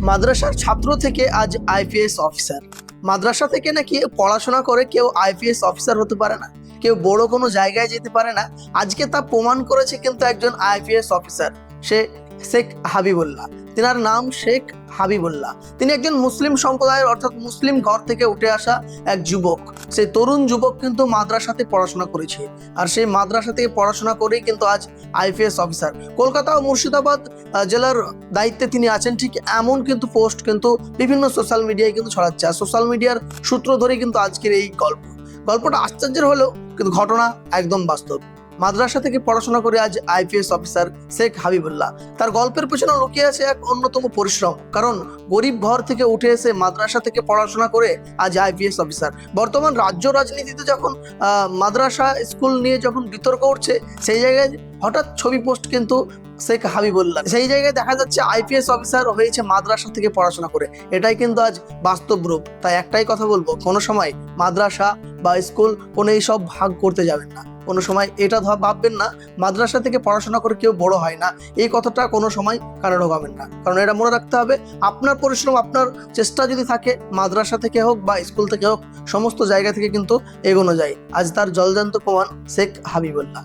মাদ্রাসার ছাত্র থেকে আজ আইপিএস অফিসার। মাদ্রাসা থেকে নাকি পড়াশোনা করে কেউ আইপিএস অফিসার হতে পারে না, কেউ বড় কোনো জায়গায় যেতে পারে না। আজকে তা প্রমাণ করেছে কিন্তু একজন আইপিএস অফিসার, সে শেখ হাবিবুল্লাহ। তিনার নাম শেখ হাবিবুল্লাহ। তিনি একজন মুসলিম সম্প্রদায়ের অর্থাৎ মুসলিম ঘর থেকে উঠে আসা এক যুবক। সেই তরুণ যুবক কিন্তু মাদ্রাসাতে পড়াশোনা করেছে, আর সেই মাদ্রাসা থেকে পড়াশোনা করেই কিন্তু আজ আইপিএস অফিসার। কলকাতা ও মুর্শিদাবাদ জেলার দায়িত্বে তিনি আছেন, ঠিক এমন কিন্তু পোস্ট কিন্তু বিভিন্ন সোশ্যাল মিডিয়ায় কিন্তু ছড়াচ্ছে। আর সোশ্যাল মিডিয়ার সূত্র ধরে কিন্তু আজকের এই গল্পটা আশ্চর্যের হলেও কিন্তু ঘটনা একদম বাস্তব। মাদ্রাসা থেকে পড়াশোনা করে আজ আইপিএস অফিসার শেখ হাবিবুল্লাহ। তার গল্পের পেছনে লুকিয়ে আছে এক অন্যতম পরিশ্রম। কারণ গরিব ঘর থেকে উঠে এসে মাদ্রাসা থেকে পড়াশোনা করে আজ আইপিএস অফিসার। বর্তমান রাজ্য রাজনীতিতে যখন মাদ্রাসা স্কুল নিয়ে যখন বিতর্ক উঠছে, সেই জায়গায় হঠাৎ ছবি পোস্ট কিন্তু শেখ হাবিবুল্লাহ। সেই জায়গায় দেখা যাচ্ছে আইপিএস অফিসার হয়েছে মাদ্রাসা থেকে পড়াশোনা করে। এটাই কিন্তু আজ বাস্তব রূপ। তাই একটাই কথা বলবো, কোনো সময় মাদ্রাসা বা স্কুল কোনো এইসব ভাগ করতে যাবেন না। কোনো সময় এটা ভাববেন না মাদ্রাসা থেকে পড়াশোনা করে কেউ বড় হয় না, এই কথাটা কোনো সময় কারো ঢোকাবেন না। কারণ এটা মনে রাখতে হবে, আপনার পরিশ্রম, আপনার চেষ্টা যদি থাকে, মাদ্রাসা থেকে হোক বা স্কুল থেকে হোক, সমস্ত জায়গা থেকে কিন্তু এগোনো যায়। আজ তার জলজান্ত প্রমাণ শেখ হাবিবুল্লাহ।